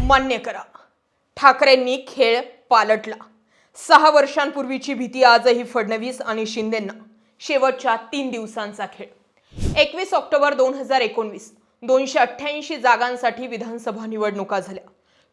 मान्य करा, ठाकरेंनी खेळ पालटला। 6 वर्षांपूर्वीची भीती आजही फडणवीस आणि शिंदेंना। शेवटच्या 3 दिवसांचा खेळ। 21 ऑक्टोबर 2019 288 जागांसाठी विधानसभा निवडणुका झाल्या।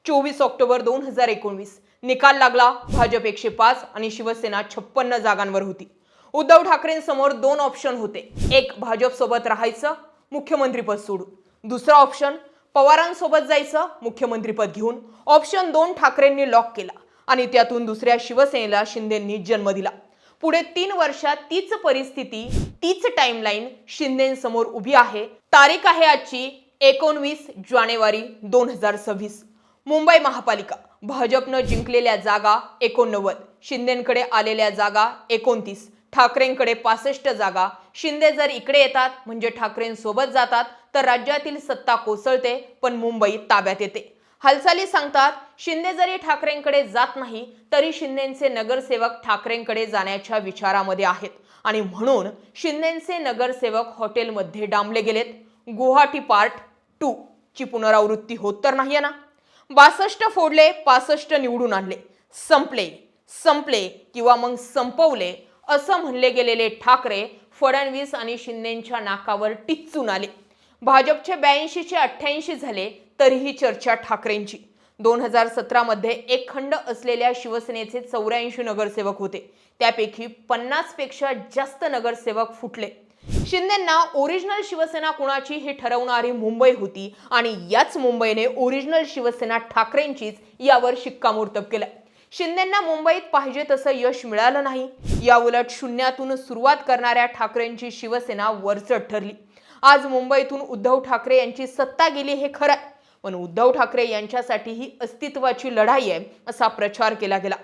24 ऑक्टोबर 2019 निकाल लागला। भाजप 105 आणि शिवसेना 56 जागांवर होती। उद्धव ठाकरेंसमोर 2 ऑप्शन होते। एक, भाजप सोबत राहायचं मुख्यमंत्रीपद सोडून। दुसरा ऑप्शन, पवारांसोबत जायचं मुख्यमंत्रीपद घेऊन। ऑप्शन 2 ठाकरेंनी लॉक केला आणि त्यातून दुसऱ्या शिवसेनेला शिंदेंनी जन्म दिला। पुढे 3 वर्षात तीच परिस्थिती, तीच टाइमलाईन शिंदेंसमोर उभी आहे। तारीख आहे आजची 19 जानेवारी 2026। मुंबई महापालिका, भाजपनं जिंकलेल्या जागा 89, शिंदेंकडे आलेल्या जागा 29, ठाकरेंकडे 65 जागा। शिंदे जर इकडे येतात म्हणजे ठाकरेंसोबत जातात तर राज्यातील सत्ता कोसळते, पण मुंबई ताब्यात येते। हालचाली सांगतात, शिंदे जरी ठाकरेंकडे जात नाही तरी शिंदेंचे नगरसेवक ठाकरेंकडे जाण्याच्या विचारामध्ये आहेत आणि म्हणून शिंदेंचे नगरसेवक हॉटेलमध्ये डांबले गेलेत। गुवाहाटी पार्ट 2 ची पुनरावृत्ती होत तर नाहीये ना। 62 फोडले, 65 निवडून आणले। संपले किंवा मग संपवले असं म्हणले गेलेले ठाकरे फडणवीस आणि शिंदेंच्या नाकावर टिच्चून आले। भाजपचे 82 चे 88 झाले तरीही चर्चा ठाकरेंची। 2017 मध्ये एक खंड असलेल्या शिवसेनेचे 84 नगरसेवक होते, त्यापैकी 50 पेक्षा जास्त नगरसेवक फुटले। शिंदेंना ओरिजिनल शिवसेना कुणाची हे ठरवणारी मुंबई होती आणि याच मुंबईने ओरिजिनल शिवसेना ठाकरेंचीच यावर शिक्कामोर्तब केलं। शिंदेंना मुंबईत पाहिजे तसं यश मिळालं नाही। याउलट शून्यातून सुरुवात करणाऱ्या ठाकरेंची शिवसेना वरचढ ठरली। आज मुंबईतून उद्धव ठाकरे यांची सत्ता गेली हे खरं, पण उद्धव ठाकरे यांच्यासाठी ही अस्तित्वाची लढाई आहे असा प्रचार केला गेला।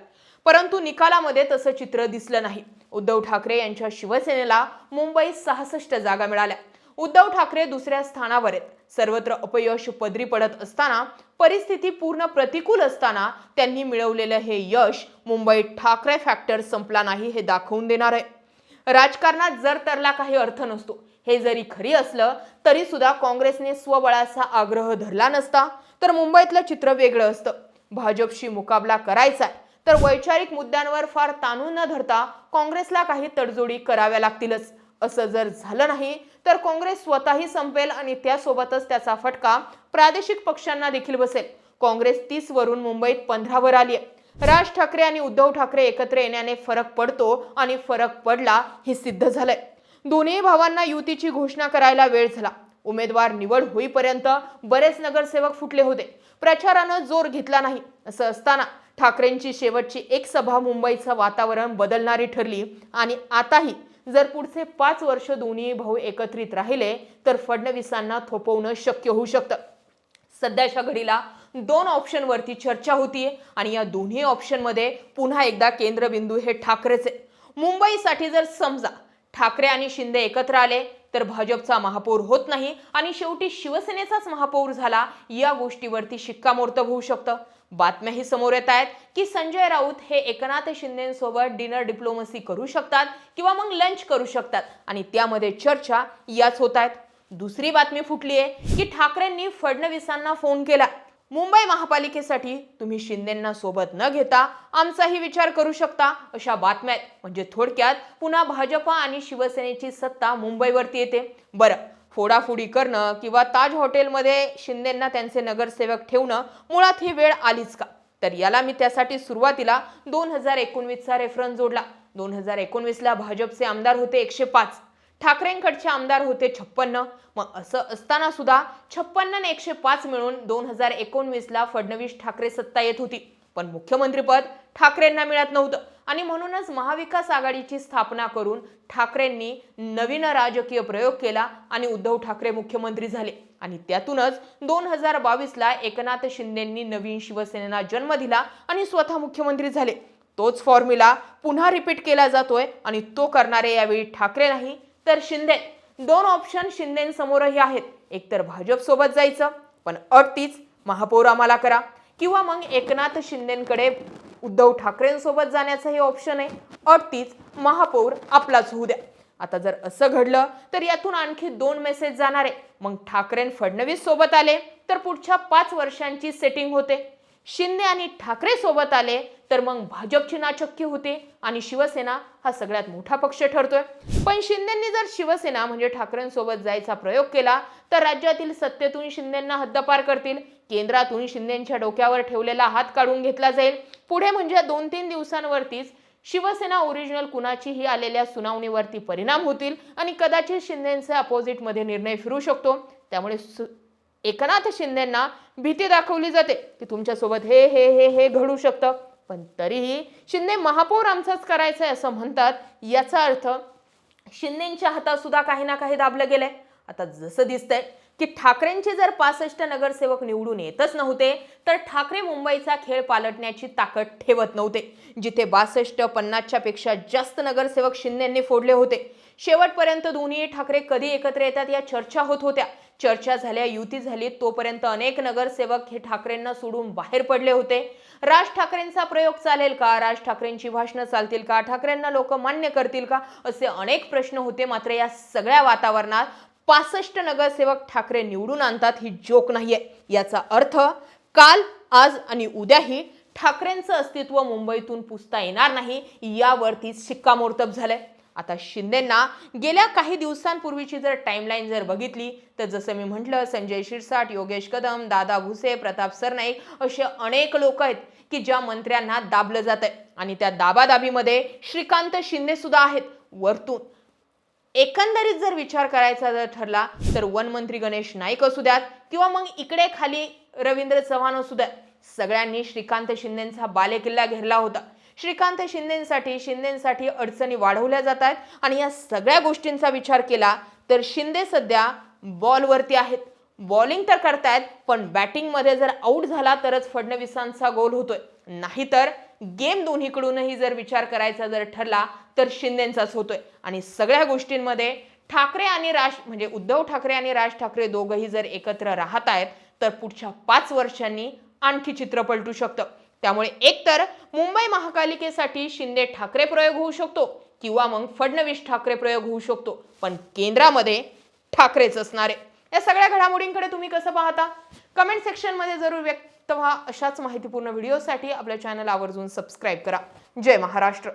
परंतु निकालामध्ये तसं चित्र दिसलं नाही। उद्धव ठाकरे यांच्या शिवसेनेला मुंबईत 66 जागा मिळाल्या। उद्धव ठाकरे दुसऱ्या स्थानावर आहेत। सर्वत्र अपयश पदरी पडत असताना, परिस्थिती पूर्ण प्रतिकूल असताना त्यांनी मिळवलेलं हे यश मुंबईत ठाकरे फॅक्टर संपला नाही हे दाखवून देणार आहे। राजकारणात जर तरला काही अर्थ नसतो हे जरी खरी असलं तरी सुद्धा काँग्रेसने स्वबळाचा आग्रह धरला नसता तर मुंबईतलं चित्र वेगळं असतं। भाजपशी मुकाबला करायचा तर वैचारिक मुद्द्यांवर फार ताणून न धरता काँग्रेसला काही तडजोडी कराव्या लागतीलच। असं जर झालं नाही तर काँग्रेस स्वतःही संपेल आणि त्यासोबतच त्याचा फटका प्रादेशिक पक्षांना देखील बसेल। काँग्रेस 30 वरून मुंबईत 15 वर आली आहे। राज ठाकरे आणि उद्धव ठाकरे एकत्र येण्याने फरक पडतो आणि फरक पडला हे सिद्ध झालंय। दोन्ही भावांना युतीची घोषणा करायला वेळ झाला। उमेदवार निवड होईपर्यंत बरेच नगरसेवक फुटले होते। प्रचारानं जोर घेतला नाही। असं असताना ठाकरेंची शेवटची एक सभा मुंबईचं वातावरण बदलणारी ठरली आणि आताही जर पुढचे 5 वर्ष दोन्ही भाऊ एकत्रित राहिले तर फडणवीसांना थोपवणं शक्य होऊ शकतं। सध्याच्या घडीला 2 ऑप्शन वरती चर्चा होतीये आणि या दोन्ही ऑप्शन मध्ये पुन्हा एकदा केंद्रबिंदू हे ठाकरेच आहे। मुंबईसाठी जर समजा ठाकरे आणि शिंदे एकत्र आले तर भाजपचा महापौर होत नाही आणि शेवटी शिवसेनेचाच महापौर झाला, या गोष्टीवरती शिक्कामोर्तब होऊ शकतं। बातम्याही समोर येत आहेत की संजय राऊत हे एकनाथ शिंदेंसोबत डिनर डिप्लोमसी करू शकतात किंवा मग लंच करू शकतात आणि त्यामध्ये चर्चा याच होत आहेत। दुसरी बातमी फुटली आहे की ठाकरेंनी फडणवीसांना फोन केला। मुंबई महापालिकेसाठी तुम्ही शिंदेंना सोबत न घेता आमचाही विचार करू शकता, अशा बातम्या आहेत। म्हणजे थोडक्यात पुन्हा भाजप आणि शिवसेनेची सत्ता मुंबईवरती येते। बरं, फोडाफोडी करणं किंवा ताज हॉटेलमध्ये शिंदेंना त्यांचे नगरसेवक ठेवणं मुळात ही वेळ आलीच का? तर याला मी त्यासाठी सुरुवातीला 2019 चा रेफरन्स जोडला। 2019 ला भाजपचे आमदार होते 105, ठाकरेंकडचे आमदार होते 56। मग असं असताना सुद्धा 56 आणि 105 मिळून 2019 ला फडणवीस ठाकरे सत्ता येत होती, पण मुख्यमंत्रीपद ठाकरेंना मिळत नव्हतं आणि म्हणूनच महाविकास आघाडीची स्थापना करून ठाकरेंनी नवीन राजकीय प्रयोग केला आणि उद्धव ठाकरे मुख्यमंत्री झाले आणि त्यातूनच 2022 ला एकनाथ शिंदेंनी नवीन शिवसेनेला जन्म दिला आणि स्वतः मुख्यमंत्री झाले। तोच फॉर्म्युला पुन्हा रिपीट केला जातोय आणि तो करणारे यावेळी ठाकरे नाही तर शिंदे। 2 ऑप्शन शिंदेंसमोरही आहेत। एक तर भाजप सोबत जायचं, पण अट तीच, महापौर आम्हाला करा, किंवा मग एकनाथ शिंदेंकडे उद्धव ठाकरेंसोबत जाण्याचं हे ऑप्शन आहे। अट तीच, महापौर आपलाच होऊ द्या। आता जर असं घडलं तर यातून आणखी 2 मेसेज जाणार आहे। मग ठाकरे फडणवीस सोबत आले तर पुढच्या 5 वर्षांची सेटिंग होते. शिंदे आणि ठाकरे सोबत आले तर मग भाजपची नाचक्की होते आणि शिवसेना हा सगळ्यात मोठा पक्ष ठरतोय. पण शिंदेंनी जर शिवसेना म्हणजे ठाकरेंसोबत जायचा प्रयोग केला तर राज्यातील सत्तेतून शिंदेंना हद्दपार करतील. केंद्रातून शिंदेंच्या डोक्यावर ठेवलेला हात काढून घेतला जाईल. पुढे म्हणजे 2-3 दिवसांवरतीच शिवसेना ओरिजिनल कुणाचीही आलेल्या सुनावणीवरती परिणाम होतील आणि कदाचित शिंदेंचे अपोजिट मध्ये निर्णय फिरू शकतो. त्यामुळे एकनाथ शिंदेंना भीती दाखवली जाते की तुमच्यासोबत हे हे हे हे घडू शकतं. पण तरीही शिंदे महापौर आमचाच करायचं आहे असं म्हणतात. याचा अर्थ शिंदेंच्या हातात सुद्धा काही ना काही दाबलं गेलंय. आता जसं दिसतंय की ठाकरेंचे जर 65 नगरसेवक निवडून येतच नव्हते तर ठाकरे मुंबईचा खेळ पालटण्याची ताकद ठेवत नव्हते. जिथे 62-50च्या पेक्षा जास्त नगरसेवक शिंदेंनी फोडले होते. शेवटपर्यंत दोन्ही ठाकरे कधी एकत्र येतात या चर्चा होत होत्या. चर्चा झाल्या, युती झाली, तोपर्यंत अनेक नगरसेवक हे ठाकरेंना सोडून बाहेर पडले होते. राज ठाकरेंचा प्रयोग चालेल का? राज ठाकरेंची भाषणं चालतील का? ठाकरेंना लोक मान्य करतील का? असे अनेक प्रश्न होते. मात्र या सगळ्या वातावरणात 65 नगरसेवक ठाकरे निवडून आणतात ही जोक नाहीये. याचा अर्थ काल, आज आणि उद्याही ठाकरेंचं अस्तित्व मुंबईतून पुसता येणार नाही यावरती शिक्कामोर्तब झालंय. आता शिंदेंना गेल्या काही दिवसांपूर्वीची जर टाइमलाईन जर बघितली तर जसं मी म्हटलं, संजय शिरसाट, योगेश कदम, दादा भुसे, प्रताप सरनाईक असे अनेक लोक आहेत की ज्या मंत्र्यांना दाबलं जात आहे आणि त्या दाबादाबीमध्ये श्रीकांत शिंदे सुद्धा आहेत. वरतून एकंदरीत जर विचार करायचा जर ठरला तर वनमंत्री गणेश नाईक असू द्यात किंवा मग इकडे खाली रवींद्र चव्हाण असू द्यात, सगळ्यांनी श्रीकांत शिंदेंचा बालेकिल्ला घेरला होता. श्रीकांत शिंदेंसाठी अडचणी वाढवल्या जात आहेत आणि या सगळ्या गोष्टींचा विचार केला तर शिंदे सध्या बॉलवरती आहेत. बॉलिंग तर करतायत पण बॅटिंगमध्ये जर आउट झाला तरच फडणवीसांचा गोल होतोय. नाहीतर गेम दोन्हीकडूनही जर विचार करायचा जर ठरला तर शिंदेंचाच होतोय. आणि सगळ्या गोष्टींमध्ये ठाकरे आणि म्हणजे उद्धव ठाकरे आणि राज ठाकरे दोघंही जर एकत्र राहत आहेत तर पुढच्या 5 वर्षांनी आणखी चित्र पलटू शकतं. त्यामुळे एकतर मुंबई महापालिकेसाठी शिंदे ठाकरे प्रयोग होऊ शकतो किंवा मग फडणवीस ठाकरे प्रयोग होऊ शकतो. पण केंद्रामध्ये ठाकरेच असणार आहे. या सगळ्या घडामोडींकडे तुम्ही कसं पाहता? कमेंट सेक्शनमध्ये जरूर व्यक्त व्हा. अशाच माहितीपूर्ण व्हिडिओसाठी आपल्या चॅनल आवर्जून सबस्क्राईब करा. जय महाराष्ट्र.